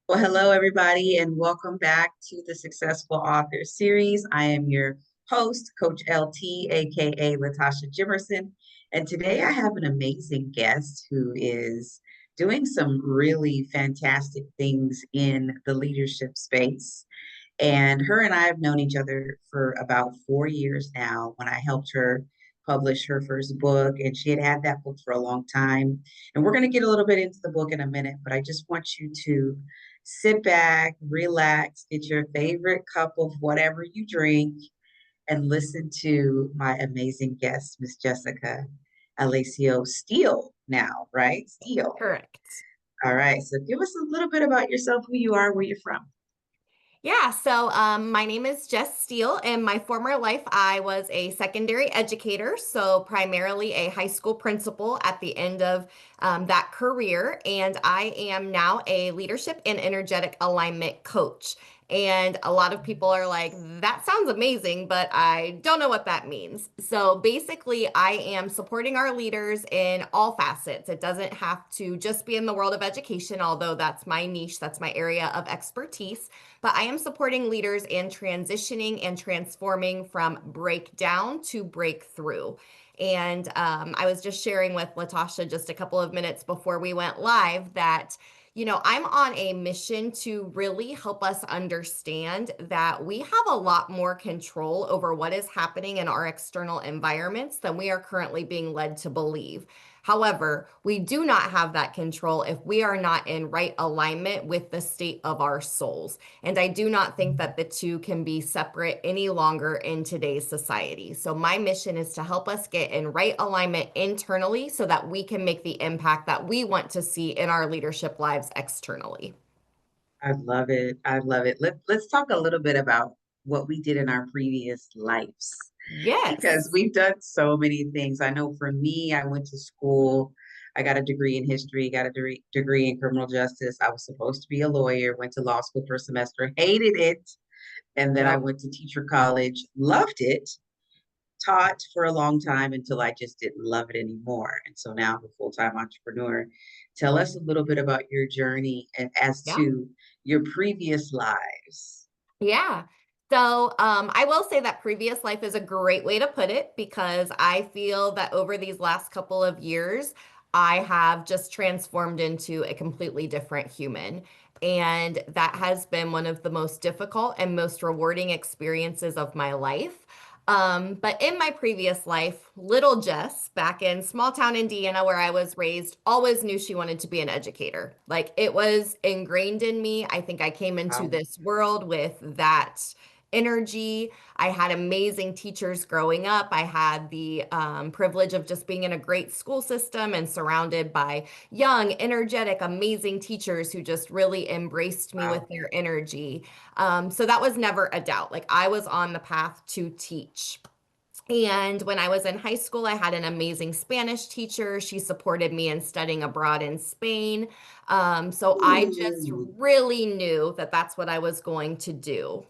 Well, hello, everybody, and welcome back to the Successful Author Series. I am your host, Coach LT, aka Latasha Jimerson. And today I have an amazing guest who is doing some really fantastic things in the leadership space. And her and I have known each other for about 4 years now when I helped her publish her first book. And she had that book for a long time. And we're going to get a little bit into the book in a minute, but I just want you to sit back, relax, get your favorite cup of whatever you drink, and listen to my amazing guest, Miss Jessica Alessio Steele now, right? Steele. Correct. All right. So give us a little bit about yourself, who you are, where you're from. My name is Jess Steele. In my former life, I was a secondary educator, so primarily a high school principal at the end of that career. And I am now a leadership and energetic alignment coach. And a lot of people are like, that sounds amazing, but I don't know what that means. So basically, I am supporting our leaders in all facets. It doesn't have to just be in the world of education, although that's my niche, that's my area of expertise. But I am supporting leaders in transitioning and transforming from breakdown to breakthrough. And I was just sharing with Latasha just a couple of minutes before we went live that, I'm on a mission to really help us understand that we have a lot more control over what is happening in our external environments than we are currently being led to believe. However, we do not have that control if we are not in right alignment with the state of our souls. And I do not think that the two can be separate any longer in today's society. So, my mission is to help us get in right alignment internally so that we can make the impact that we want to see in our leadership lives externally. I love it. I love it. Let's talk a little bit about what we did in our previous lives because Yes. we've done so many things. I know for me, I went to school. I got a degree in history, got a degree in criminal justice. I was supposed to be a lawyer, went to law school for a semester, hated it. And then I Yep. went to teacher college, loved it, taught for a long time until I just didn't love it anymore. And so now I'm a full-time entrepreneur. Tell us a little bit about your journey and as Yeah. to your previous lives. Yeah. I will say that previous life is a great way to put it because I feel that over these last couple of years, I have just transformed into a completely different human. And that has been one of the most difficult and most rewarding experiences of my life. But in my previous life, little Jess, back in small town Indiana, where I was raised, always knew she wanted to be an educator. Like it was ingrained in me. I think I came into Wow. this world with that energy. I had amazing teachers growing up. I had the privilege of just being in a great school system and surrounded by young, energetic, amazing teachers who just really embraced me with Wow. their energy. So that was never a doubt. Like I was on the path to teach. And when I was in high school, I had an amazing Spanish teacher. She supported me in studying abroad in Spain. So I just Ooh. really knew that that's what I was going to do.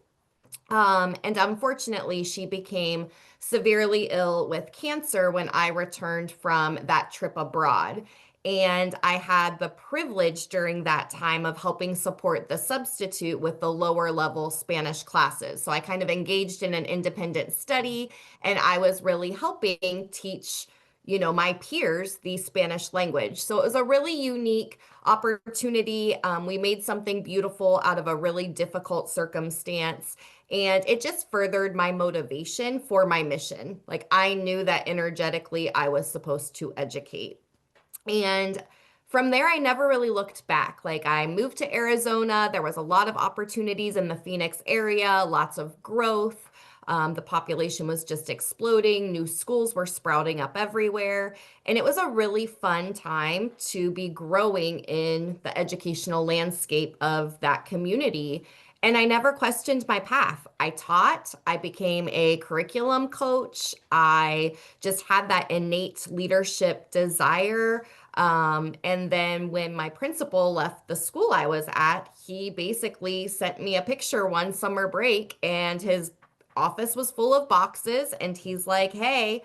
And unfortunately, she became severely ill with cancer when I returned from that trip abroad. And I had the privilege during that time of helping support the substitute with the lower level Spanish classes. So I kind of engaged in an independent study and I was really helping teach, my peers the Spanish language. So it was a really unique opportunity. We made something beautiful out of a really difficult circumstance. And it just furthered my motivation for my mission. Like I knew that energetically I was supposed to educate. And from there, I never really looked back. Like I moved to Arizona. There was a lot of opportunities in the Phoenix area, lots of growth. The population was just exploding. New schools were sprouting up everywhere. And it was a really fun time to be growing in the educational landscape of that community. And I never questioned my path. I taught, I became a curriculum coach. I just had that innate leadership desire. And then when my principal left the school I was at, he basically sent me a picture one summer break, and his office was full of boxes. And he's like, hey,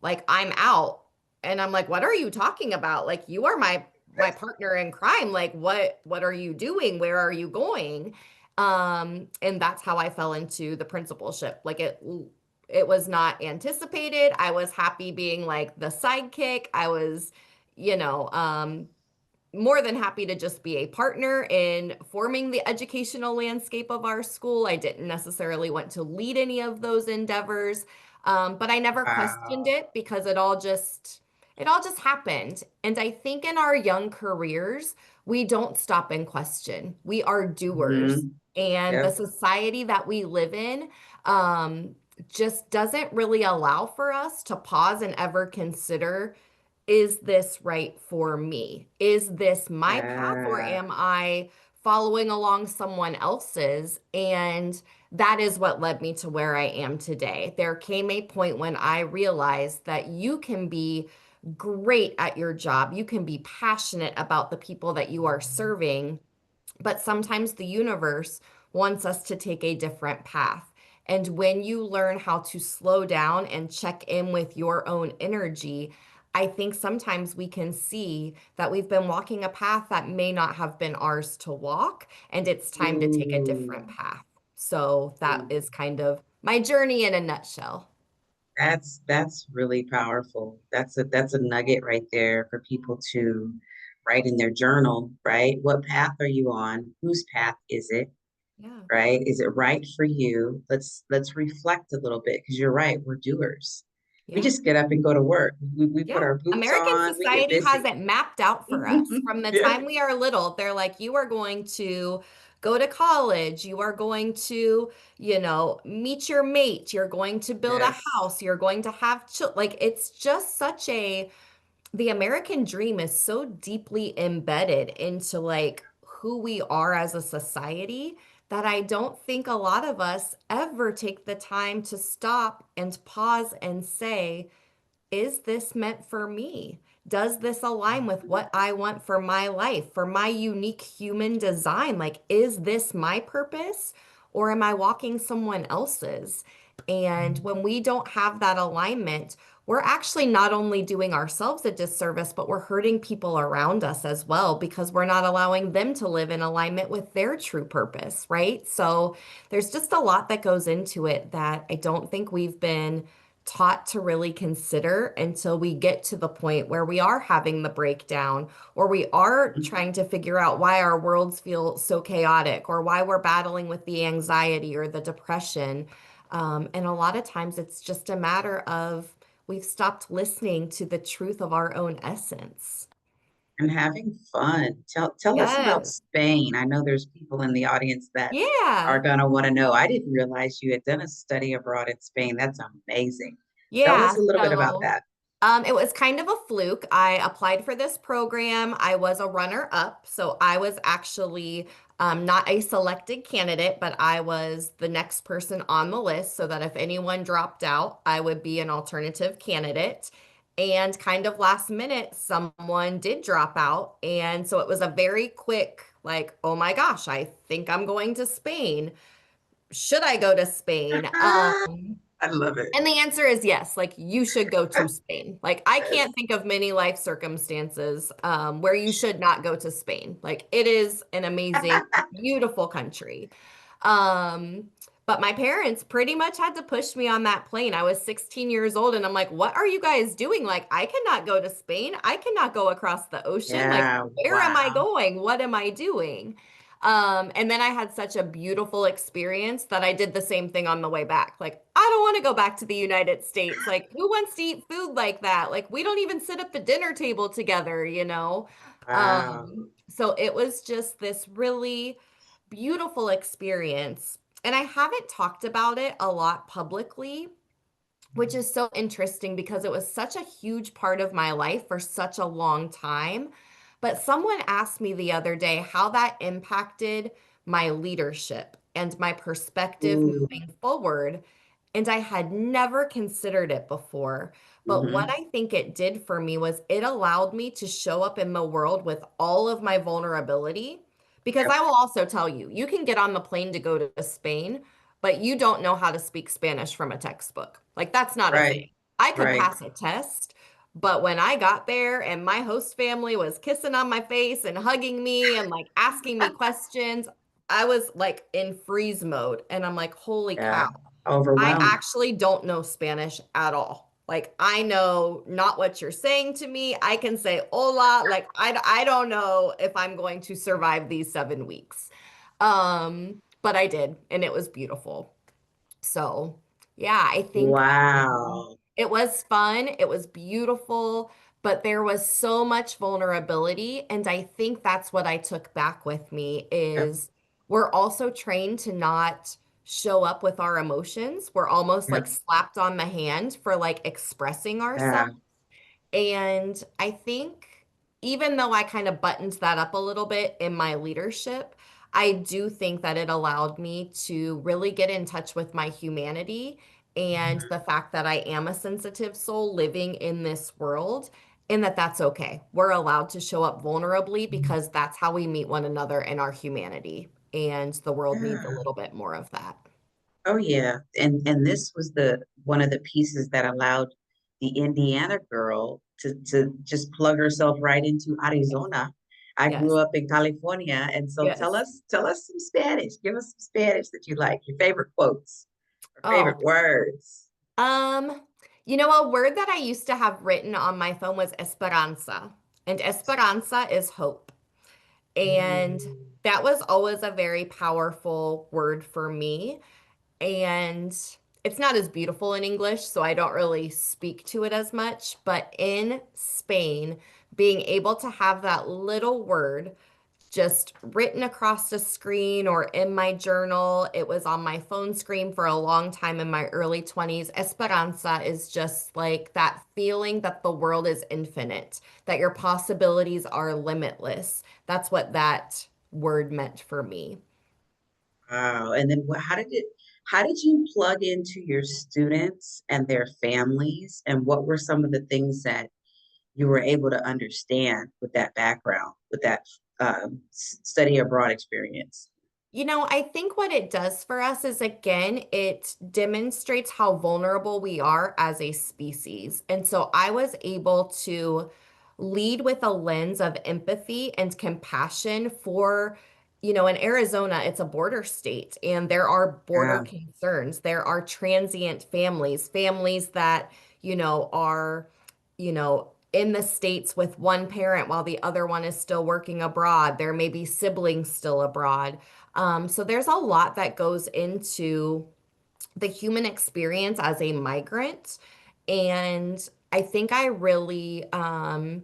like, I'm out. And I'm like, what are you talking about? Like, you are my my partner in crime, like what are you doing? Where are you going? And that's how I fell into the principalship. Like it was not anticipated. I was happy being like the sidekick. I was, you know, more than happy to just be a partner in forming the educational landscape of our school. I didn't necessarily want to lead any of those endeavors, but I never questioned Wow. it because it all just happened. And I think in our young careers, we don't stop and question. We are doers. Hmm. And the Yep. society that we live in just doesn't really allow for us to pause and ever consider, is this right for me? Is this my path or Yeah. am I following along someone else's? And that is what led me to where I am today. There came a point when I realized that you can be great at your job, you can be passionate about the people that you are serving, but sometimes the universe wants us to take a different path. And when you learn how to slow down and check in with your own energy, I think sometimes we can see that we've been walking a path that may not have been ours to walk, and it's time to take a different Ooh. path. So that Ooh. is kind of my journey in a nutshell. That's really powerful. That's a nugget right there for people to write in their journal, right? What path are you on? Whose path is it? Yeah. Right? Is it right for you? Let's reflect a little bit because you're right, we're doers. We Yeah. just get up and go to work. We put Yeah. our boots American on, we get society has busy. it mapped out for us. From the Yeah. time we are little, they're like, you are going to go to college, you are going to, meet your mate, you're going to build a Yes. house, you're going to have children. Like, it's just the American dream is so deeply embedded into like who we are as a society that I don't think a lot of us ever take the time to stop and pause and say, is this meant for me? Does this align with what I want for my life, for my unique human design? Like, is this my purpose or am I walking someone else's? And when we don't have that alignment, we're actually not only doing ourselves a disservice, but we're hurting people around us as well because we're not allowing them to live in alignment with their true purpose, right? So there's just a lot that goes into it that I don't think we've been taught to really consider until we get to the point where we are having the breakdown or we are trying to figure out why our worlds feel so chaotic or why we're battling with the anxiety or the depression. And a lot of times it's just a matter of we've stopped listening to the truth of our own essence. And having fun. Tell us about Yes. Spain. I know there's people in the audience that are Yeah. gonna want to know. I didn't realize you had done a study abroad in Spain. That's amazing. Tell us Yeah. a little bit about So that. It was kind of a fluke. I applied for this program. I was a runner up. So I was actually not a selected candidate, but I was the next person on the list so that if anyone dropped out, I would be an alternative candidate. And kind of last minute, someone did drop out. And so it was a very quick, like, oh my gosh, I think I'm going to Spain. Should I go to Spain? I love it. And the answer is yes. Like you should go to Spain. Like I Yes. can't think of many life circumstances where you should not go to Spain. Like it is an amazing, beautiful country. Um, but my parents pretty much had to push me on that plane. I was 16 years old and I'm like, what are you guys doing? Like I cannot go to Spain. I cannot go across the ocean. Like Yeah, where am I wow. going? What am I doing? And then I had such a beautiful experience that I did the same thing on the way back. Like, I don't want to go back to the United States. Like, who wants to eat food like that? Like, we don't even sit at the dinner table together, you know? Wow. So it was just this really beautiful experience. And I haven't talked about it a lot publicly, which is so interesting because it was such a huge part of my life for such a long time. But someone asked me the other day how that impacted my leadership and my perspective Ooh. moving forward. And I had never considered it before. But what Hmm. I think it did for me was it allowed me to show up in the world with all of my vulnerability. Because Yep. I will also tell you, you can get on the plane to go to Spain, but you don't know how to speak Spanish from a textbook. Like that's not a Right. thing. I could Right. pass a test, But when I got there and my host family was kissing on my face and hugging me and like asking me questions, I was like in freeze mode. And I'm like, holy cow, Yeah. I Overwhelmed. actually don't know Spanish at all. Like, I know not what you're saying to me. I can say hola. Like, I don't know if I'm going to survive these 7 weeks. But I did, and it was beautiful. So, yeah, I think Wow. it was fun. It was beautiful, but there was so much vulnerability. And I think that's what I took back with me Yep. is we're also trained to not show up with our emotions. We're almost like Yep. slapped on the hand for like expressing Yeah. ourselves. And I think even though I kind of buttoned that up a little bit in my leadership, I do think that it allowed me to really get in touch with my humanity and Mhm. the fact that I am a sensitive soul living in this world, and that that's okay. We're allowed to show up vulnerably because that's how we meet one another in our humanity. And the world needs a Yeah. little bit more of that. Oh yeah. And this was the one of the pieces that allowed the Indiana girl to just plug herself right into Arizona. I grew Yes. up in California, and so Yes. tell us some Spanish. Give us some Spanish that you like, your favorite quotes or favorite Oh, words. Um, a word that I used to have written on my phone was esperanza, and esperanza is hope. And Mm. that was always a very powerful word for me. And it's not as beautiful in English, so I don't really speak to it as much. But in Spain, being able to have that little word just written across the screen or in my journal. It was on my phone screen for a long time in my early 20s. Esperanza is just like that feeling that the world is infinite, that your possibilities are limitless. That's what that word meant for me. Wow. And then how did you plug into your students and their families? And what were some of the things that you were able to understand with that background, with that study abroad experience? I think what it does for us is, again, it demonstrates how vulnerable we are as a species. And so I was able to lead with a lens of empathy and compassion for, in Arizona, it's a border state and there are border Yeah. concerns. There are transient families, families that, are, in the States with one parent while the other one is still working abroad. There may be siblings still abroad. So there's a lot that goes into the human experience as a migrant. And I think I really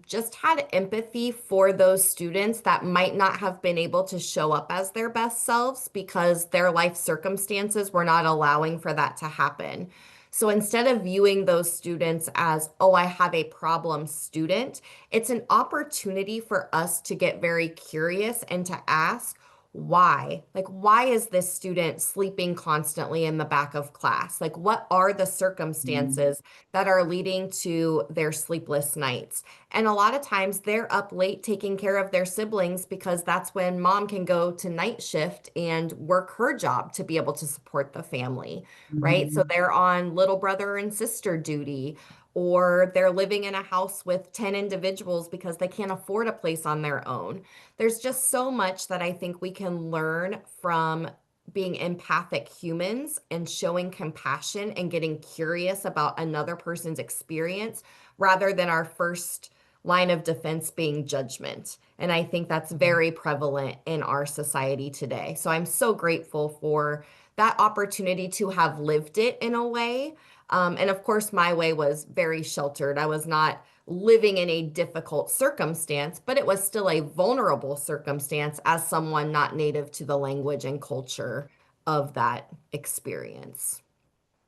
just had empathy for those students that might not have been able to show up as their best selves because their life circumstances were not allowing for that to happen. So instead of viewing those students as, oh, I have a problem student, it's an opportunity for us to get very curious and to ask, why? Like, why is this student sleeping constantly in the back of class? Like, what are the Mhm. circumstances that are leading to their sleepless nights? And a lot of times they're up late taking care of their siblings because that's when mom can go to night shift and work her job to be able to support the family, right? So Mhm. they're on little brother and sister duty, or they're living in a house with 10 individuals because they can't afford a place on their own. There's just so much that I think we can learn from being empathic humans and showing compassion and getting curious about another person's experience rather than our first line of defense being judgment. And I think that's very prevalent in our society today. So I'm so grateful for that opportunity to have lived it in a way. And of course, my way was very sheltered. I was not living in a difficult circumstance, but it was still a vulnerable circumstance as someone not native to the language and culture of that experience.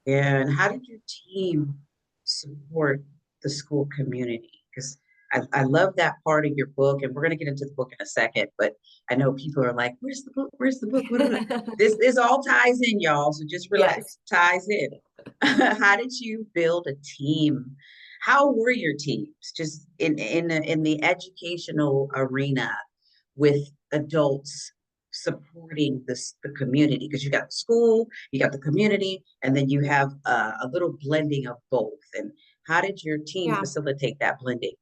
Yeah, and how did your team support the school community? Because I love that part of your book, and we're going to get into the book in a second, but I know people are like, where's the book? Where's the book? This all ties in, y'all, so just Yes. relax. Ties in. How did you build a team? How were your teams just in the educational arena with adults supporting the community? Because you got the school, you got the community, and then you have a little blending of both. And How did your team Yeah. facilitate that blending?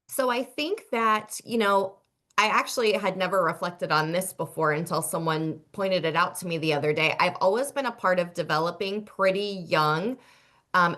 So I think that, I actually had never reflected on this before until someone pointed it out to me the other day. I've always been a part of developing pretty young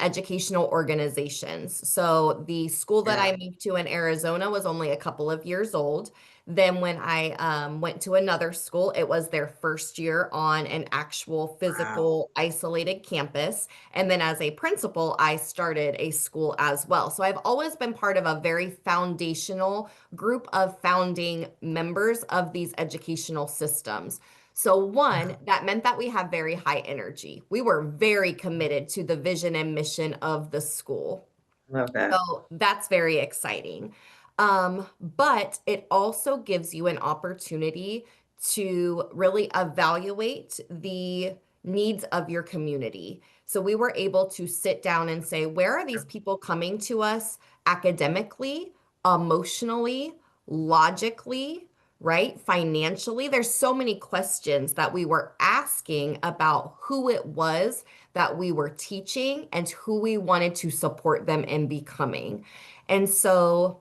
educational organizations. So the school that Yeah. I moved to in Arizona was only a couple of years old. Then when I went to another school, it was their first year on an actual Wow. physical isolated campus. And then as a principal, I started a school as well. So I've always been part of a very foundational group of founding members of these educational systems. So, one, Wow. that meant that we have very high energy. We were very committed to the vision and mission of the school. Love that. So that's very exciting. But it also gives you an opportunity to really evaluate the needs of your community. So we were able to sit down and say, where are these people coming to us academically, emotionally, logically, right? Financially? There's so many questions that we were asking about who it was that we were teaching and who we wanted to support them in becoming. And so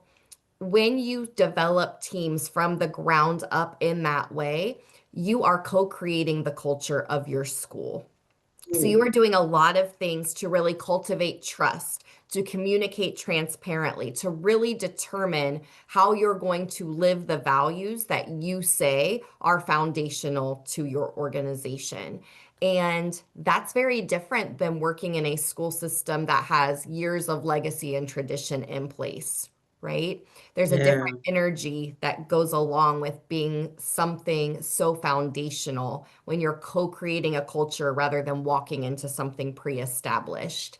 when you develop teams from the ground up in that way, you are co-creating the culture of your school. So you Mm. are doing a lot of things to really cultivate trust, to communicate transparently, to really determine how you're going to live the values that you say are foundational to your organization. And that's very different than working in a school system that has years of legacy and tradition in place, right? There's a Yeah. different energy that goes along with being something so foundational when you're co-creating a culture rather than walking into something pre-established.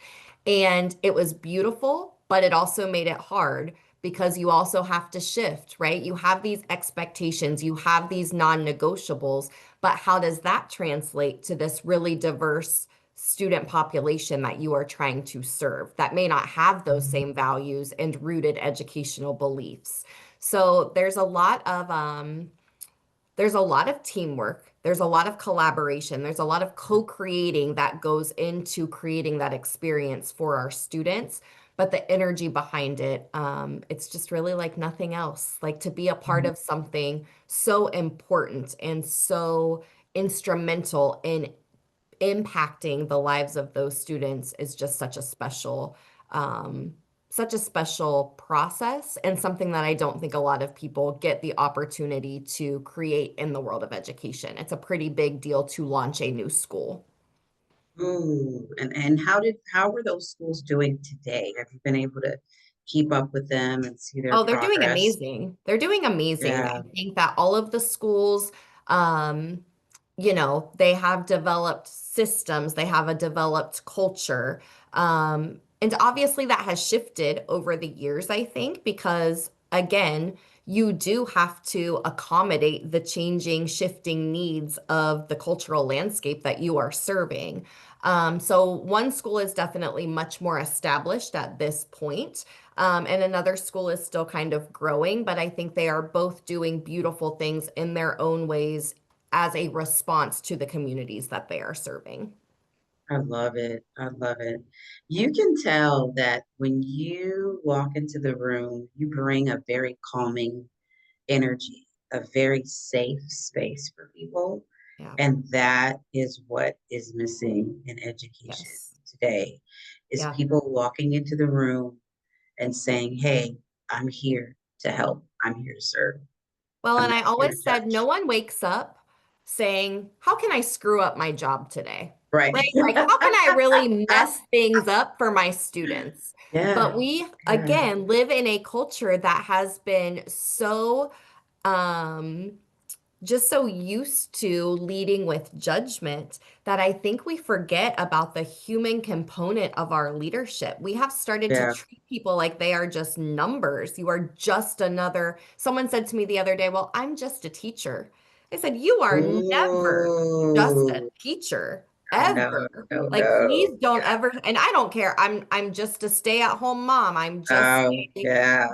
And it was beautiful, but it also made it hard because you also have to shift, right? You have these expectations, you have these non-negotiables, but how does that translate to this really diverse student population that you are trying to serve that may not have those same values and rooted educational beliefs? So there's a lot of teamwork. There's a lot of collaboration. There's a lot of co-creating that goes into creating that experience for our students. But the energy behind it, it's just really like nothing else. Like to be a part Mhm. of something so important and so instrumental in impacting the lives of those students is just um, such a special process and something that I don't think a lot of people get the opportunity to create in the world of education. It's a pretty big deal to launch a new school. Ooh, and how were those schools doing today? Have you been able to keep up with them and see their Oh, they're doing progress? amazing. They're doing amazing. I Yeah, think that all of the schools, um, they have developed systems, they have a developed culture. And obviously that has shifted over the years, I think, because again, you do have to accommodate the changing, shifting needs of the cultural landscape that you are serving. So one school is definitely much more established at this point. And another school is still kind of growing, but I think they are both doing beautiful things in their own ways as a response to the communities that they are serving. I love it. I love it. You can tell that when you walk into the room, you bring a very calming energy, a very safe space for people. Yeah. And that is what is missing in education Yes. today, is Yeah. people walking into the room and saying, "Hey, I'm here to help. I'm here to serve. Well, I'm and not I here to always said no judge." one wakes up saying, how can I screw up my job today? Right. Right? Like, how can I really mess things up for my students? Yeah. But we, Yeah. again, live in a culture that has been so um, just so used to leading with judgment that I think we forget about the human component of our leadership. We have started to Yeah. treat people like they are just numbers. You are just another. Someone said to me the other day, well, I'm just a teacher. I said, you are never just a Ooh. teacher, No, ever. no, Like, please no. don't Yeah. ever, and I don't care. I'm just a stay-at-home mom. I'm just Oh, yeah.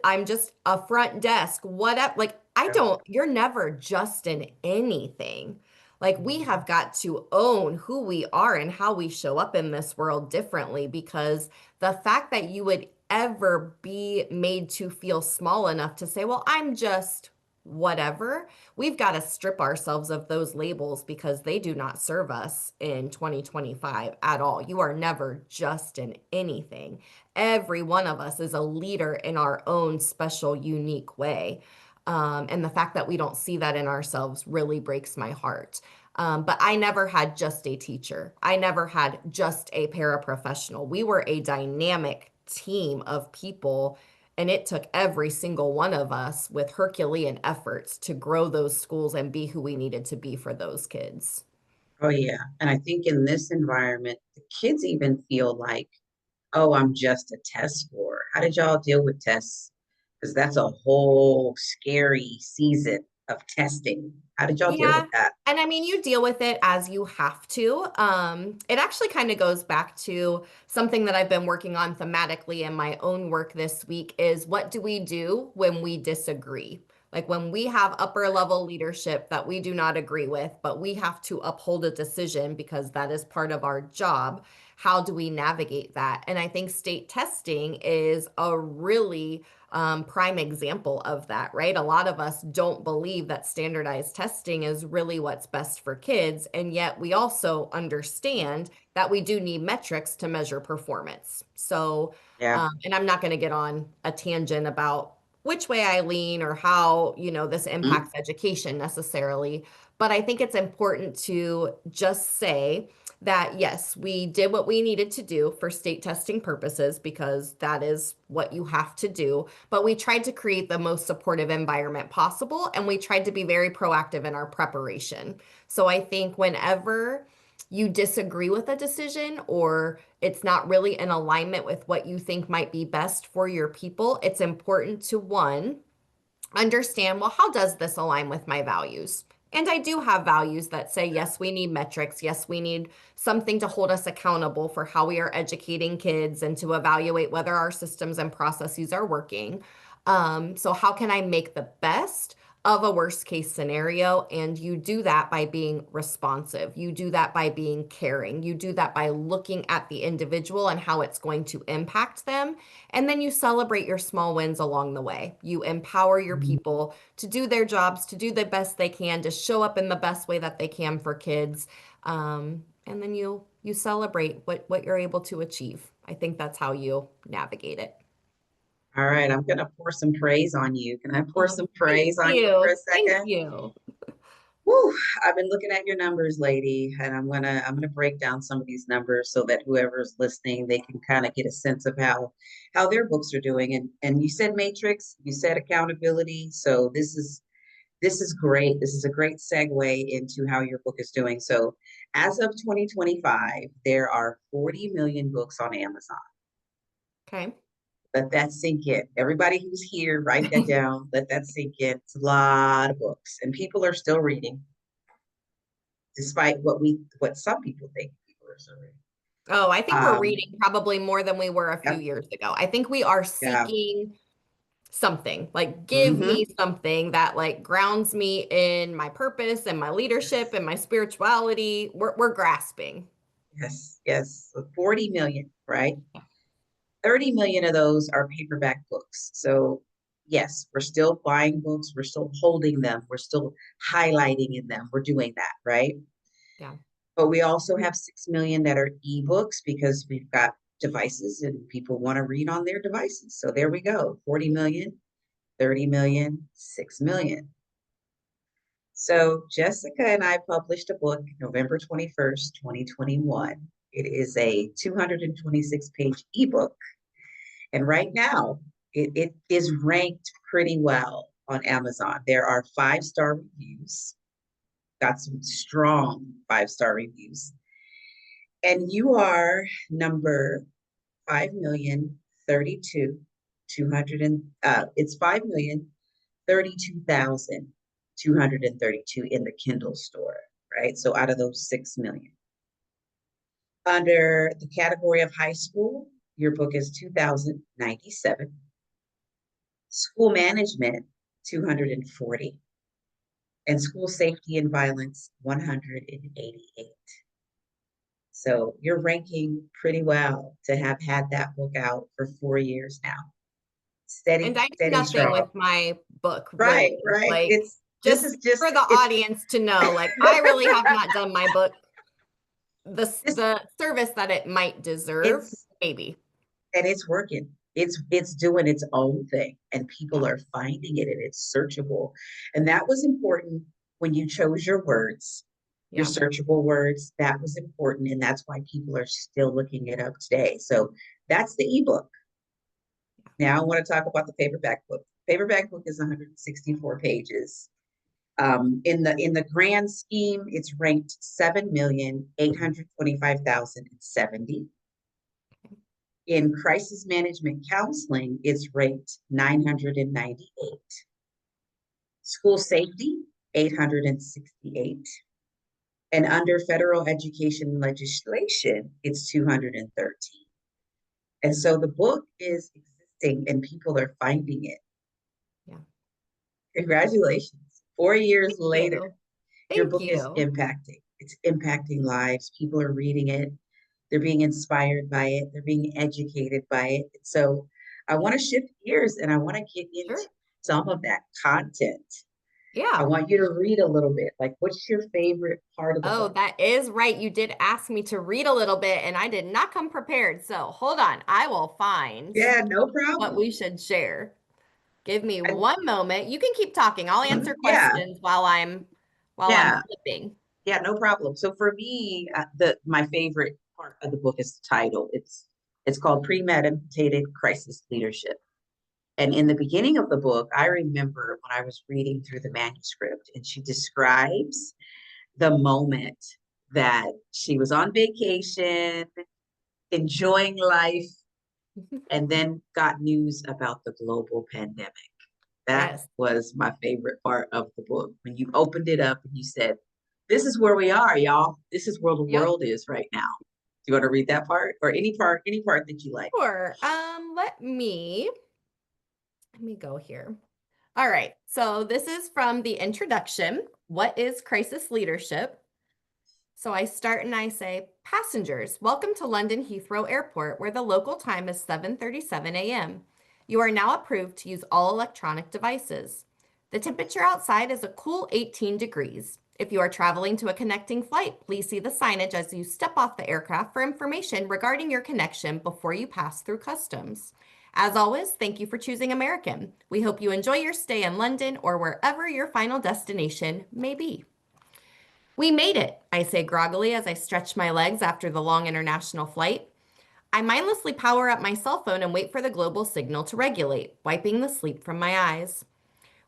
I'm just a front desk, whatever. Like, I Yeah. don't, you're never just in anything. Like we have got to own who we are and how we show up in this world differently, because the fact that you would ever be made to feel small enough to say, well, I'm just whatever, we've got to strip ourselves of those labels because they do not serve us in 2025 at all. You are never just in anything. Every one of us is a leader in our own special, unique way. And the fact that we don't see that in ourselves really breaks my heart. But I never had just a teacher. I never had just a paraprofessional. We were a dynamic team of people, and it took every single one of us with Herculean efforts to grow those schools and be who we needed to be for those kids. Oh, yeah. And I think in this environment, the kids even feel like, oh, I'm just a test score. How did y'all deal with tests? Because that's a whole scary season of testing. How did y'all deal Yeah. with that? And I mean, you deal with it as you have to. It actually kind of goes back to something that I've been working on thematically in my own work this week is what do we do when we disagree? Like when we have upper level leadership that we do not agree with, but we have to uphold a decision because that is part of our job. How do we navigate that? And I think state testing is a really prime example of that, right? A lot of us don't believe that standardized testing is really what's best for kids. And yet we also understand that we do need metrics to measure performance. So, Yeah. and I'm not going to get on a tangent about which way I lean or how, this Mhm. impacts education necessarily. But I think it's important to just say, that yes, we did what we needed to do for state testing purposes because that is what you have to do. But we tried to create the most supportive environment possible and we tried to be very proactive in our preparation. So I think whenever you disagree with a decision or it's not really in alignment with what you think might be best for your people, it's important to one, understand, well, how does this align with my values? And I do have values that say, yes, we need metrics. Yes, we need something to hold us accountable for how we are educating kids and to evaluate whether our systems and processes are working. So, how can I make the best of a worst case scenario? And you do that by being responsive. You do that by being caring. You do that by looking at the individual and how it's going to impact them. And then you celebrate your small wins along the way. You empower your people to do their jobs, to do the best they can, to show up in the best way that they can for kids. And then you celebrate what you're able to achieve. I think that's how you navigate it. All right, I'm gonna pour some praise on you. Can I pour Oh, some thank praise on you for a you. Thank second? you. Whew, I've been looking at your numbers, lady, and I'm gonna break down some of these numbers so that whoever's listening, they can kind of get a sense of how their books are doing. And you said matrix, you said accountability, so this is great. This is a great segue into how your book is doing. So, as of 2025, there are 40 million books on Amazon. Okay. Let that sink in. Everybody who's here, write that down. Let that sink in. It's a lot of books, and people are still reading, despite what some people think people are still reading. Oh, I think we're Um, reading probably more than we were a few yep, years ago. I think we are yeah. seeking something. Like give me Hmm. something that like grounds me in my purpose and my leadership Yes, and my spirituality. We're grasping. yes, yes. So 40 million, right? 30 million of those are paperback books. So yes, we're still buying books, we're still holding them, we're still highlighting in them. We're doing that, right? Yeah. But we also have 6 million that are ebooks because we've got devices and people want to read on their devices. So there we go. 40 million, 30 million, 6 million. So Jessica and I published a book November 21st, 2021. It is a 226-page ebook. And right now, it is ranked pretty well on Amazon. There are 5-star reviews, got some strong 5-star reviews. And you are number 5,032,200 it's 5,032,232 in the Kindle store, right? So out of those 6 million. Under the category of high school, your book is 2,097. School management, 240. and school safety and violence, 188. So you're ranking pretty well to have had that book out for 4 years now. And Steady, I do steady, nothing with strong. my book, Right, really. right. Like, This just is just for the it's audience to know, like, I really have not done my book this the service that it might deserve, it's maybe. and it's working. It's doing its own thing, and people Yeah. are finding it, and it's searchable. And that was important when you chose your words, your Yeah. searchable words. That was important, and that's why people are still looking it up today. So that's the ebook. Now I want to talk about the paperback book. Paperback book is 164 pages. In the grand scheme, it's ranked 7,825,070. In crisis management counseling, it's ranked 998. School safety, 868. And under federal education legislation, it's 213. And so the book is existing and people are finding it. Yeah. Congratulations. 4 years Thank later, you. your Thank book is you. impacting. It's impacting lives. People are reading it. They're being inspired by it. They're being educated by it. So I want to shift gears and I want to get into Sure. some of that content. I Yeah. want you to read a little bit. Like, what's your favorite part of the Oh, book? that is right. You did ask me to read a little bit, and I did not come prepared. So hold on. I will find Yeah, no what problem. we should share. Give me I, one moment. You can keep talking. I'll answer yeah, questions while I'm yeah, flipping. yeah, no problem. So for me, the my favorite part of the book is the title. It's called Premeditated Crisis Leadership. And in the beginning of the book, I remember when I was reading through the manuscript, and she describes the moment that she was on vacation, enjoying life, and then got news about the global pandemic. That Yes. was my favorite part of the book. When you opened it up and you said, "This is where we are, y'all. This is where the Yep. world is right now." Do you want to read that part or any part that you like? Sure. Let me go here. All right. So this is from the introduction. What is crisis leadership? So I start and I say, passengers, welcome to London Heathrow Airport, where the local time is 7:37 a.m. You are now approved to use all electronic devices. The temperature outside is a cool 18 degrees. If you are traveling to a connecting flight, please see the signage as you step off the aircraft for information regarding your connection before you pass through customs. As always, thank you for choosing American. We hope you enjoy your stay in London or wherever your final destination may be. We made it, I say groggily as I stretch my legs after the long international flight. I mindlessly power up my cell phone and wait for the global signal to regulate, wiping the sleep from my eyes.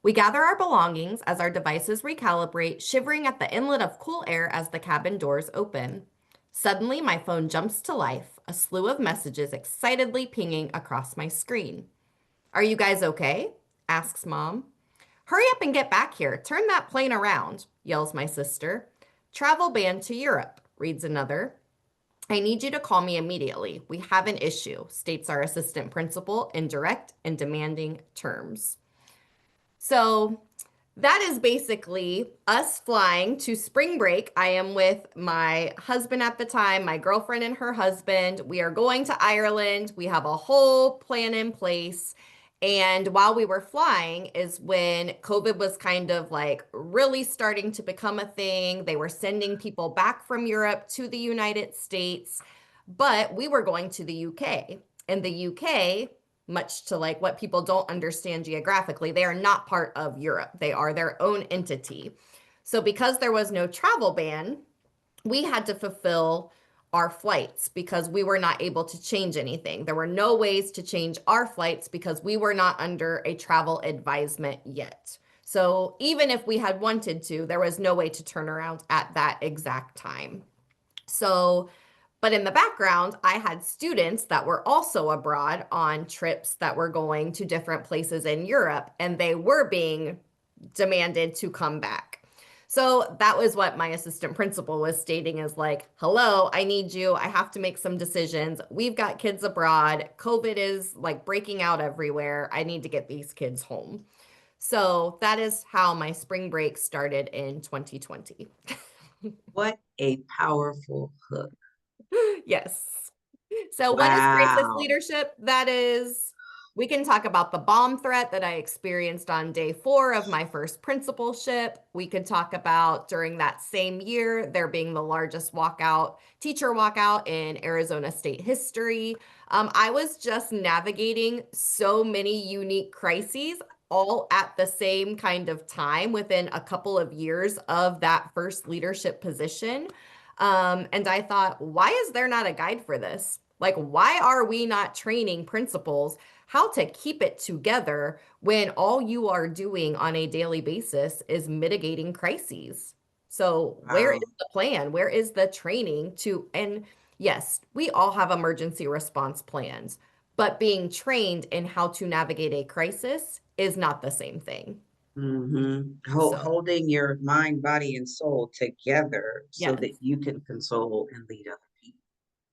We gather our belongings as our devices recalibrate, shivering at the inlet of cool air as the cabin doors open. Suddenly, my phone jumps to life, a slew of messages excitedly pinging across my screen. Are you guys okay? Asks Mom. Hurry up and get back here. Turn that plane around, yells my sister. Travel ban to Europe, reads another. I need you to call me immediately. We have an issue, states our assistant principal in direct and demanding terms. So that is basically us flying to spring break. I am with my husband at the time, my girlfriend and her husband. We are going to Ireland. We have a whole plan in place. And while we were flying is when COVID was kind of like really starting to become a thing. They were sending people back from Europe to the United States, but we were going to the UK. And the UK, much to like what people don't understand geographically, they are not part of Europe. They are their own entity. So because there was no travel ban, we had to fulfill our flights because we were not able to change anything. There were no ways to change our flights because we were not under a travel advisement yet. So even if we had wanted to, there was no way to turn around at that exact time. So, but in the background, I had students that were also abroad on trips that were going to different places in Europe, and they were being demanded to come back. So that was what my assistant principal was stating is like, hello, I need you. I have to make some decisions. We've got kids abroad. COVID is like breaking out everywhere. I need to get these kids home. So that is how my spring break started in 2020. What a powerful hook. Yes. So, what is crisis Wow. leadership? That is, we can talk about the bomb threat that I experienced on day 4 of my first principalship. We could talk about during that same year, there being the largest teacher walkout in Arizona state history. I was just navigating so many unique crises all at the same kind of time within a couple of years of that first leadership position. And I thought, why is there not a guide for this? Like, why are we not training principals how to keep it together when all you are doing on a daily basis is mitigating crises? So, where is Wow. the plan? Where is the training to? And yes, we all have emergency response plans, but being trained in how to navigate a crisis is not the same thing. So, Holding your mind, body, and soul together so yes, that you can console and lead other people.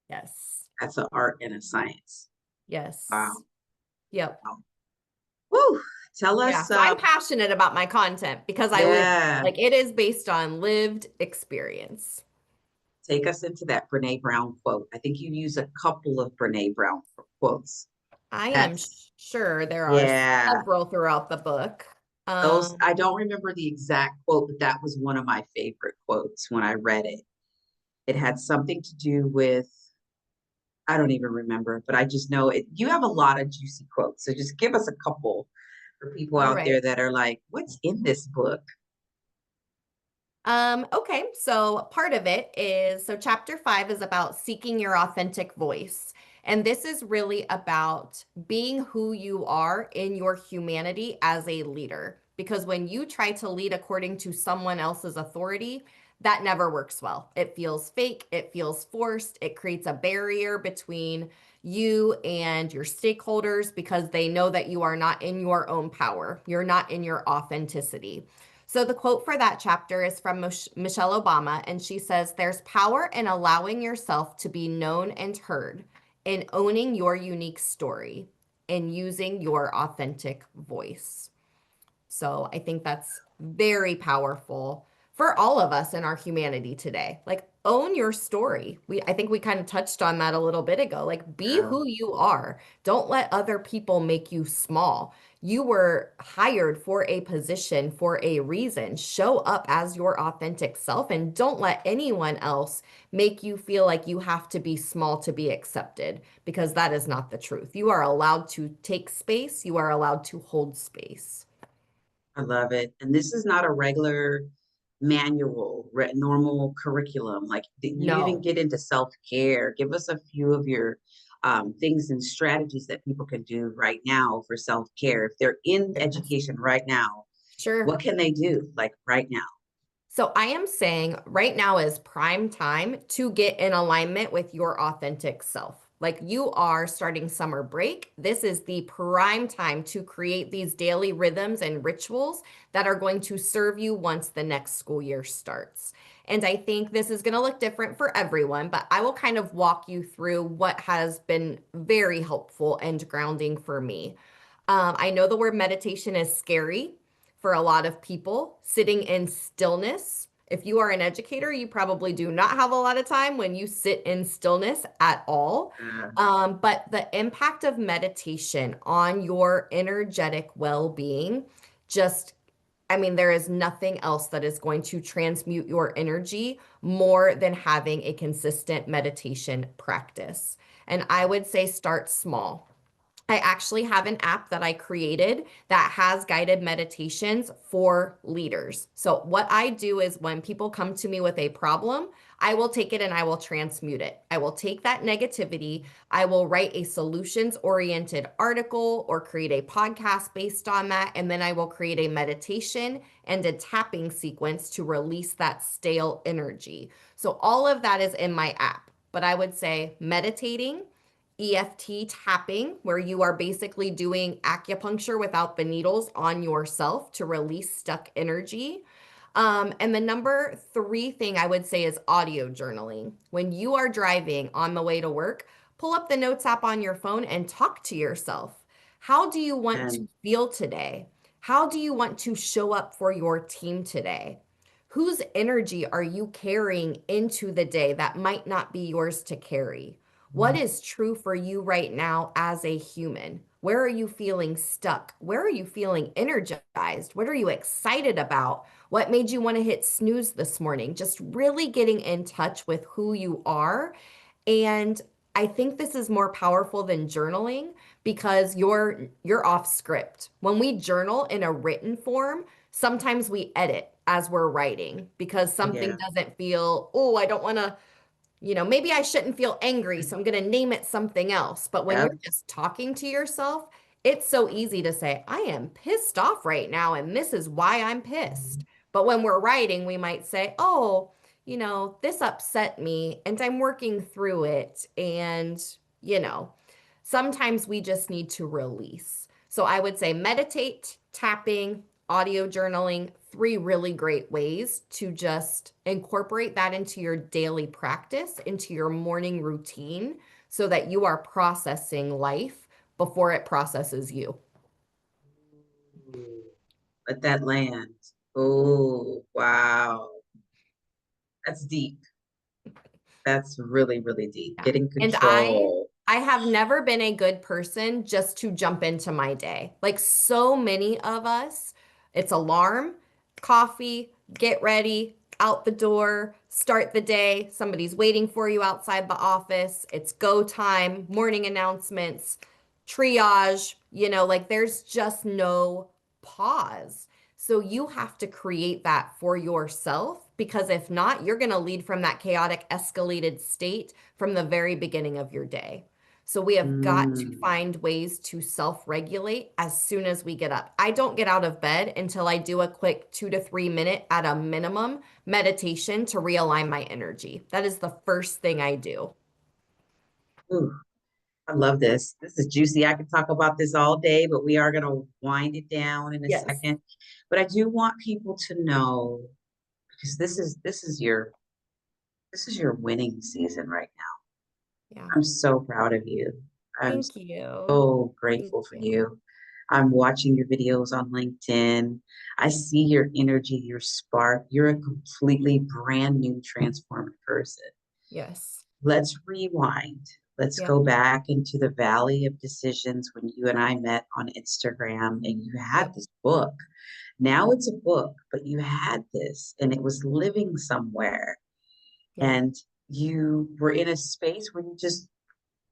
yes, That's an art and a science. Wow. yes. Yep. Wow. Woo. Tell Yeah, us, so I'm passionate about my content because I live it. yeah, Like it is based on lived experience. take us into that Brene Brown quote. I think you use a couple of Brene Brown quotes. I am That's, sure there are yeah, several throughout the book. those, Um, I don't remember the exact quote, but that was one of my favorite quotes when I read it. It had something to do with, I don't even remember, but I just know it. You have a lot of juicy quotes. So just give us a couple for people all out there right. that are like, what's in this book? Okay, so part of it is so chapter 5 is about seeking your authentic voice. And this is really about being who you are in your humanity as a leader. Because when you try to lead according to someone else's authority, that never works well. It feels fake, it feels forced, it creates a barrier between you and your stakeholders because they know that you are not in your own power, you're not in your authenticity. So the quote for that chapter is from Michelle Obama, and she says, "There's power in allowing yourself to be known and heard, in owning your unique story, in using your authentic voice." So I think that's very powerful for all of us in our humanity today. Like own your story. I think we kind of touched on that a little bit ago. Like be Uh, who you are. Don't let other people make you small. You were hired for a position for a reason. Show up as your authentic self and don't let anyone else make you feel like you have to be small to be accepted because that is not the truth. You are allowed to take space. You are allowed to hold space. I love it. And this is not a regular manual, normal curriculum. Like you even No. get into self-care. Give us a few of your things and strategies that people can do right now for self-care. If they're in Yes. education right now, Sure. what can they do like right now? So I am saying right now is prime time to get in alignment with your authentic self. Like you are starting summer break. This is the prime time to create these daily rhythms and rituals that are going to serve you once the next school year starts. And I think this is going to look different for everyone, but I will kind of walk you through what has been very helpful and grounding for me. I know the word meditation is scary for a lot of people. Sitting in stillness. If you are an educator, you probably do not have a lot of time when you sit in stillness at all. Uh, But the impact of meditation on your energetic well being just I mean, there is nothing else that is going to transmute your energy more than having a consistent meditation practice. And I would say start small. I actually have an app that I created that has guided meditations for leaders. So, what I do is when people come to me with a problem, I will take it and I will transmute it. I will take that negativity, I will write a solutions oriented article or create a podcast based on that. And then I will create a meditation and a tapping sequence to release that stale energy. So, all of that is in my app. But I would say meditating EFT tapping, where you are basically doing acupuncture without the needles on yourself to release stuck energy. And the number 3 thing I would say is audio journaling. When you are driving on the way to work, pull up the notes app on your phone and talk to yourself. How do you want to and feel today? How do you want to show up for your team today? Whose energy are you carrying into the day that might not be yours to carry? What is true for you right now as a human? Where are you feeling stuck? Where are you feeling energized? What are you excited about? What made you want to hit snooze this morning? Just really getting in touch with who you are. And I think this is more powerful than journaling because you're off script. When we journal in a written form, sometimes we edit as we're writing because something Yeah. doesn't feel, oh, I don't want to, maybe I shouldn't feel angry, so I'm going to name it something else. But when Yep. you're just talking to yourself, it's so easy to say, I am pissed off right now, and this is why I'm pissed. But when we're writing, we might say, oh, this upset me, and I'm working through it. And, you know, sometimes we just need to release. So I would say meditate, tapping, audio journaling, three really great ways to just incorporate that into your daily practice, into your morning routine, so that you are processing life before it processes you. Ooh, let that land. Oh, wow. That's deep. That's really, really deep. Yeah. Getting And I control. I have never been a good person just to jump into my day. Like so many of us, it's alarm, coffee, get ready, out the door, start the day. Somebody's waiting for you outside the office. It's go time, morning announcements, triage, like there's just no pause. So you have to create that for yourself because if not, you're going to lead from that chaotic, escalated state from the very beginning of your day. So we have got to Mm. find ways to self-regulate as soon as we get up. I don't get out of bed until I do a quick 2 to 3 minute at a minimum meditation to realign my energy. That is the first thing I do. Ooh, I love this. This is juicy. I could talk about this all day, but we are going to wind it down in a Yes. second. But I do want people to know because this is your winning season right now. Yeah. I'm so proud of you. I'm Thank you. so Thank grateful for you. you. I'm watching your videos on LinkedIn. I see your energy, your spark. You're a completely brand new transformed person. Yes. Let's rewind. Let's Yeah. go back into the valley of decisions when you and I met on Instagram and you had Yep. this book. Now it's a book, but you had this and it was living somewhere. Yeah. And you were in a space where you just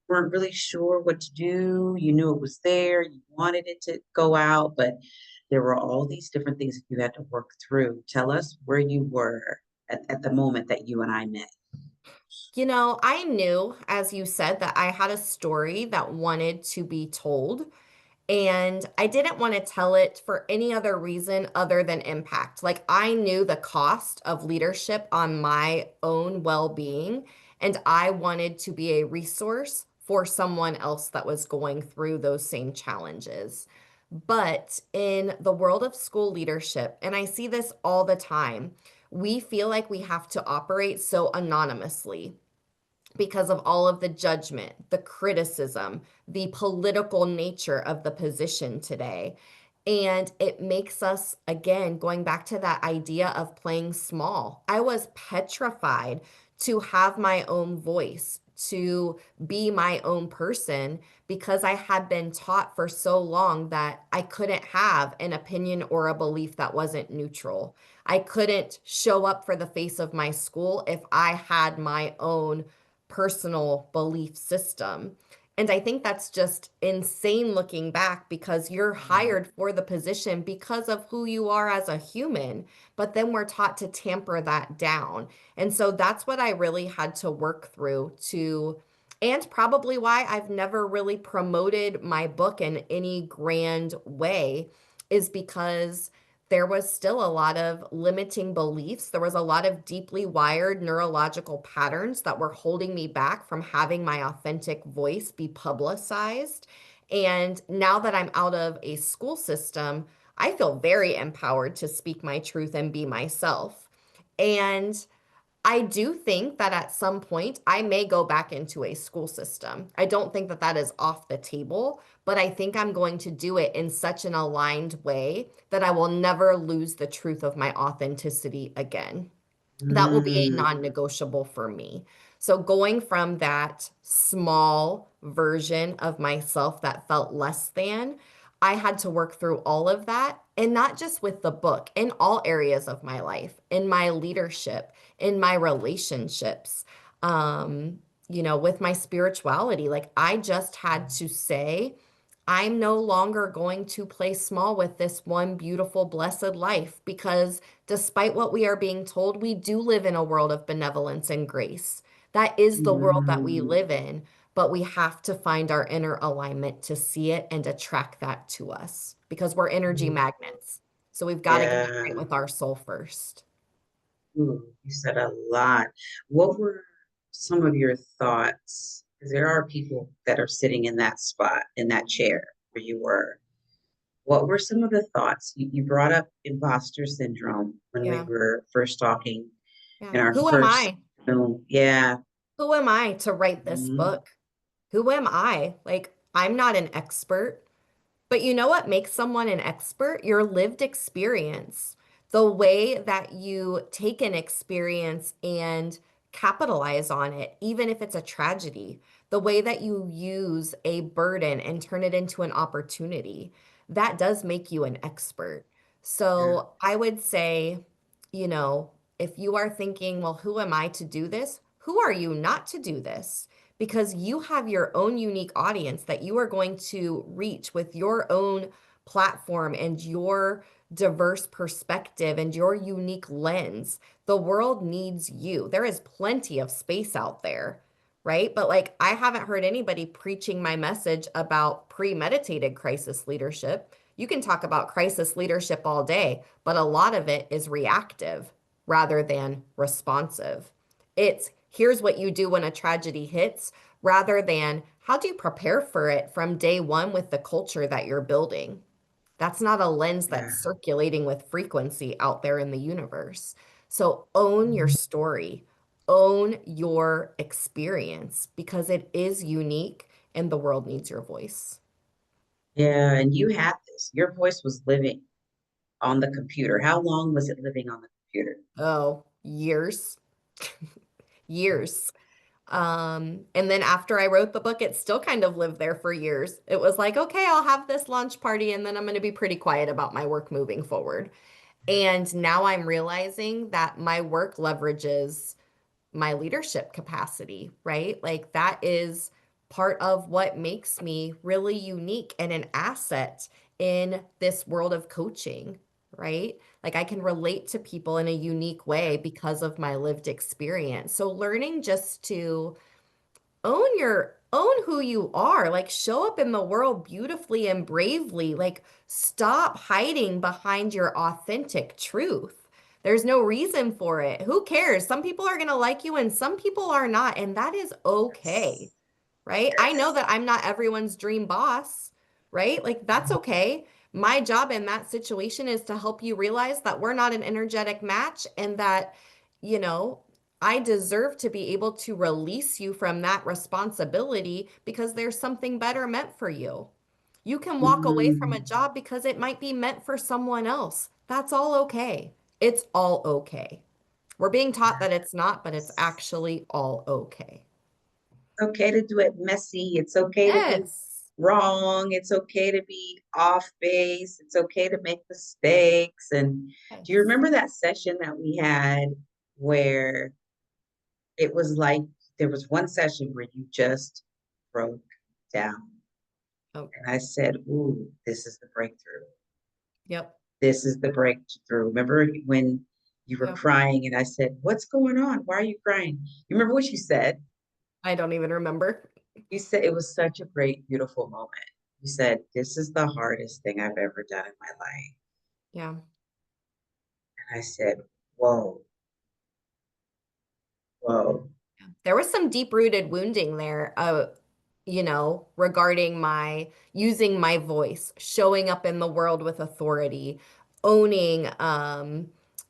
weren't really sure what to do. You knew it was there, you wanted it to go out, but there were all these different things that you had to work through. Tell us where you were at the moment that you and I met. I knew, as you said, that I had a story that wanted to be told. And I didn't want to tell it for any other reason other than impact. Like I knew the cost of leadership on my own well-being, and I wanted to be a resource for someone else that was going through those same challenges. But in the world of school leadership, and I see this all the time, we feel like we have to operate so anonymously because of all of the judgment, the criticism, the political nature of the position today. And it makes us, again, going back to that idea of playing small. I was petrified to have my own voice, to be my own person, because I had been taught for so long that I couldn't have an opinion or a belief that wasn't neutral. I couldn't show up for the face of my school if I had my own personal belief system. And I think that's just insane looking back because you're hired for the position because of who you are as a human. But then we're taught to tamper that down. And so that's what I really had to work through and probably why I've never really promoted my book in any grand way is because there was still a lot of limiting beliefs. There was a lot of deeply wired neurological patterns that were holding me back from having my authentic voice be publicized. And now that I'm out of a school system, I feel very empowered to speak my truth and be myself. And I do think that at some point I may go back into a school system. I don't think that that is off the table, but I think I'm going to do it in such an aligned way that I will never lose the truth of my authenticity again. That will be a Mm, non-negotiable for me. So going from that small version of myself that felt less than, I had to work through all of that. And not just with the book, in all areas of my life, in my leadership, in my relationships, um, with my spirituality. Like I just had to say, I'm no longer going to play small with this one beautiful, blessed life because despite what we are being told, we do live in a world of benevolence and grace. That is the world that we mm, live in, but we have to find our inner alignment to see it and attract that to us because we're energy mm. magnets. So we've got to get it right Yeah. with our soul first. Ooh, you said a lot. What were some of your thoughts? Because there are people that are sitting in that spot, in that chair where you were. What were some of the thoughts? You brought up imposter syndrome when we Yeah. were first talking Yeah. in our Who am first I? film. Yeah. Who am I to write this Mhm. book? Who am I? Like, I'm not an expert. But you know what makes someone an expert? Your lived experience. The way that you take an experience and capitalize on it, even if it's a tragedy. The way that you use a burden and turn it into an opportunity. That does make you an expert. Yeah. So I would say, you know, if you are thinking, well, who am I to do this? Who are you not to do this? Because you have your own unique audience that you are going to reach with your own platform and your diverse perspective and your unique lens. The world needs you. There is plenty of space out there, right? But like, I haven't heard anybody preaching my message about premeditated crisis leadership. You can talk about crisis leadership all day, but a lot of it is reactive rather than responsive. It's here's what you do when a tragedy hits, rather than how do you prepare for it from day one with the culture that you're building. That's not a lens Yeah. that's circulating with frequency out there in the universe. So own your story, own your experience because it is unique and the world needs your voice. Yeah. And you had this. Your voice was living on the computer. How long was it living on the computer? Oh, years, years. And then after I wrote the book, it still kind of lived there for years. It was like, okay, I'll have this launch party and then I'm going to be pretty quiet about my work moving forward. And now I'm realizing that my work leverages my leadership capacity, right? Like that is part of what makes me really unique and an asset in this world of coaching, right? Like I can relate to people in a unique way because of my lived experience. So learning just to own who you are, like show up in the world beautifully and bravely, like stop hiding behind your authentic truth. There's no reason for it. Who cares? Some people are going to like you and some people are not, and that is okay, Yes. right? I know Yes. that I'm not everyone's dream boss, right? Like that's okay. My job in that situation is to help you realize that we're not an energetic match and that, you know, I deserve to be able to release you from that responsibility because there's something better meant for you. You can walk away from a Mm, job because it might be meant for someone else. That's all okay. It's all okay. We're being taught that it's not, but it's yes. actually all okay. It's okay to do it messy. It's okay to be Yes. wrong. It's okay to be off base. It's okay to make mistakes. And do you Yes. remember that session that we had where it was like there was one session where you just broke down? Oh, And I said, ooh, this is the breakthrough. yep. This is the breakthrough. Remember when you were Yep. crying and I said, what's going on? Why are you crying? You remember what you said? I don't even remember. You said it was such a great, beautiful moment. You said, this is the hardest thing I've ever done in my life. Yeah. And I said, whoa, whoa. There was some deep-rooted wounding there, regarding my using my voice, showing up in the world with authority, owning,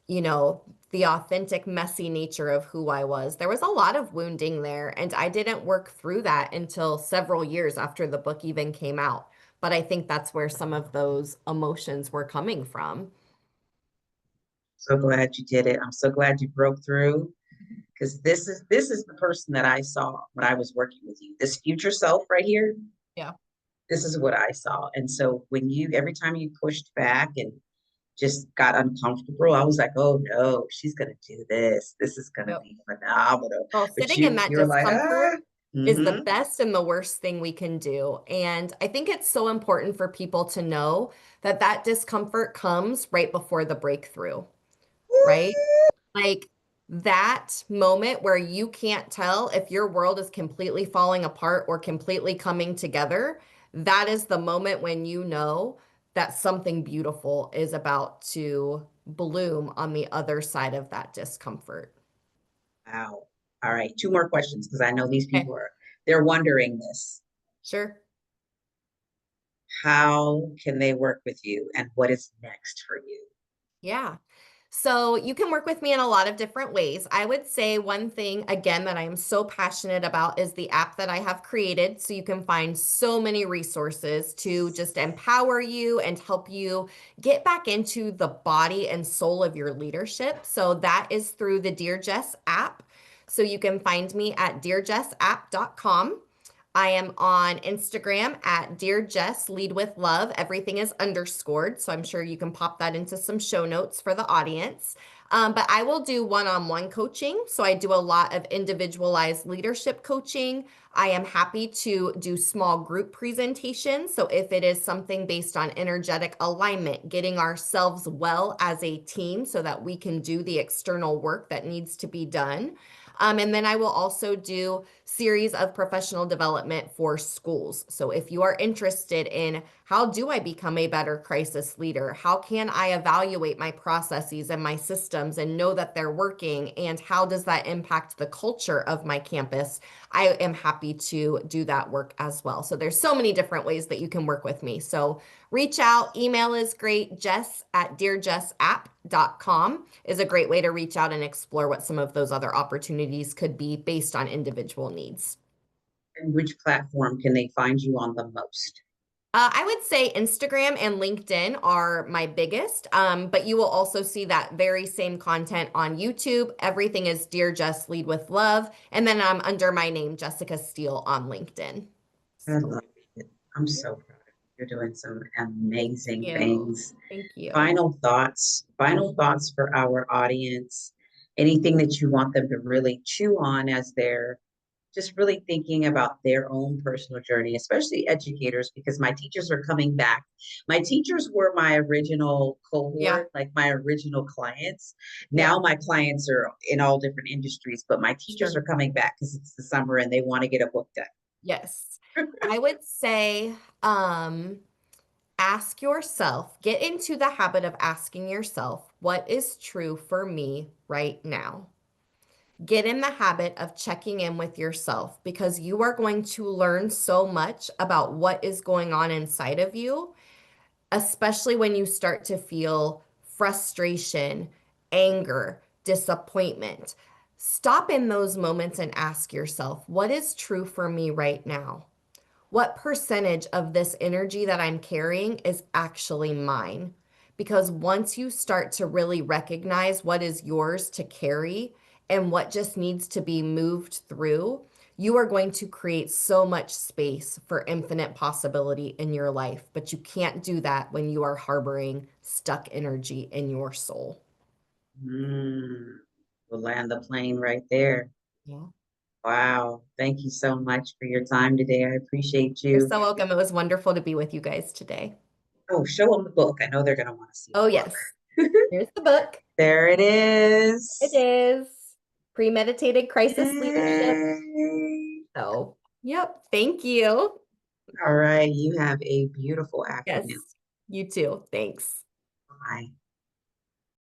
you know, the authentic, messy nature of who I was. There was a lot of wounding there, and I didn't work through that until several years after the book even came out. But I think that's where some of those emotions were coming from. So glad you did it. I'm so glad you broke through because this is the person that I saw when I was working with you. This future self right here, Yeah. this is what I saw. And so when you every time you pushed back and just got uncomfortable, I was like, oh no, she's gonna do this. This is gonna Yep. be phenomenal. Well, But sitting in that you're like, discomfort ah, is the mm-hmm. best and the worst thing we can do. And I think it's so important for people to know that that discomfort comes right before the breakthrough, right? Like that moment where you can't tell if your world is completely falling apart or completely coming together, that is the moment when you know that something beautiful is about to bloom on the other side of that discomfort. Wow. All right, two more questions because I know these Okay, people they're wondering this. sure. How can they work with you and what is next for you? Yeah. So you can work with me in a lot of different ways. I would say one thing, again, that I am so passionate about is the app that I have created. So you can find so many resources to just empower you and help you get back into the body and soul of your leadership. So that is through the Dear Jess app. So you can find me at dearjessapp.com. I am on Instagram at Dear Jess Lead with Love. Everything is underscored, so I'm sure you can pop that into some show notes for the audience. But I will do one-on-one coaching. So I do a lot of individualized leadership coaching. I am happy to do small group presentations. So if it is something based on energetic alignment, getting ourselves well as a team so that we can do the external work that needs to be done. And then I will also do series of professional development for schools. So if you are interested in how do I become a better crisis leader? How can I evaluate my processes and my systems and know that they're working? And how does that impact the culture of my campus? I am happy to do that work as well. So there's so many different ways that you can work with me. So reach out. Email is great. Jess at dearjessapp.com is a great way to reach out and explore what some of those other opportunities could be based on individual needs. And which platform can they find you on the most? I would say Instagram and LinkedIn are my biggest, but you will also see that very same content on YouTube. Everything is Dear Jess Lead with Love. And then I'm under my name, Jessica Steele, on LinkedIn. I So, love it. I'm yeah, so proud of you. You're doing some thank amazing you. things. Thank you. Final thoughts for our audience. Anything that you want them to really chew on as they're just really thinking about their own personal journey, especially educators, because my teachers are coming back. My teachers were my original Yeah. cohort, like my original clients. Now Yep. my clients are in all different industries, but my teachers Sure. are coming back because it's the summer and they want to get a book done. Yes. I would say, ask yourself, get into the habit of asking yourself, what is true for me right now? Get in the habit of checking in with yourself because you are going to learn so much about what is going on inside of you, especially when you start to feel frustration, anger, disappointment. Stop in those moments and ask yourself, what is true for me right now? What percentage of this energy that I'm carrying is actually mine? Because once you start to really recognize what is yours to carry and what just needs to be moved through, you are going to create so much space for infinite possibility in your life. But you can't do that when you are harboring stuck energy in your soul. Mm, we'll land the plane right there. Yeah. Wow. Thank you so much for your time today. I appreciate You're you. so welcome. It was wonderful to be with you guys today. Oh, show them the book. I know they're going to want to see Oh, the book. yes. Here's the book. There it It is. is Premeditated Crisis Leadership. Yay. So, yep. Thank you. All right. You have a beautiful afternoon. Yes, you too. Thanks. Bye.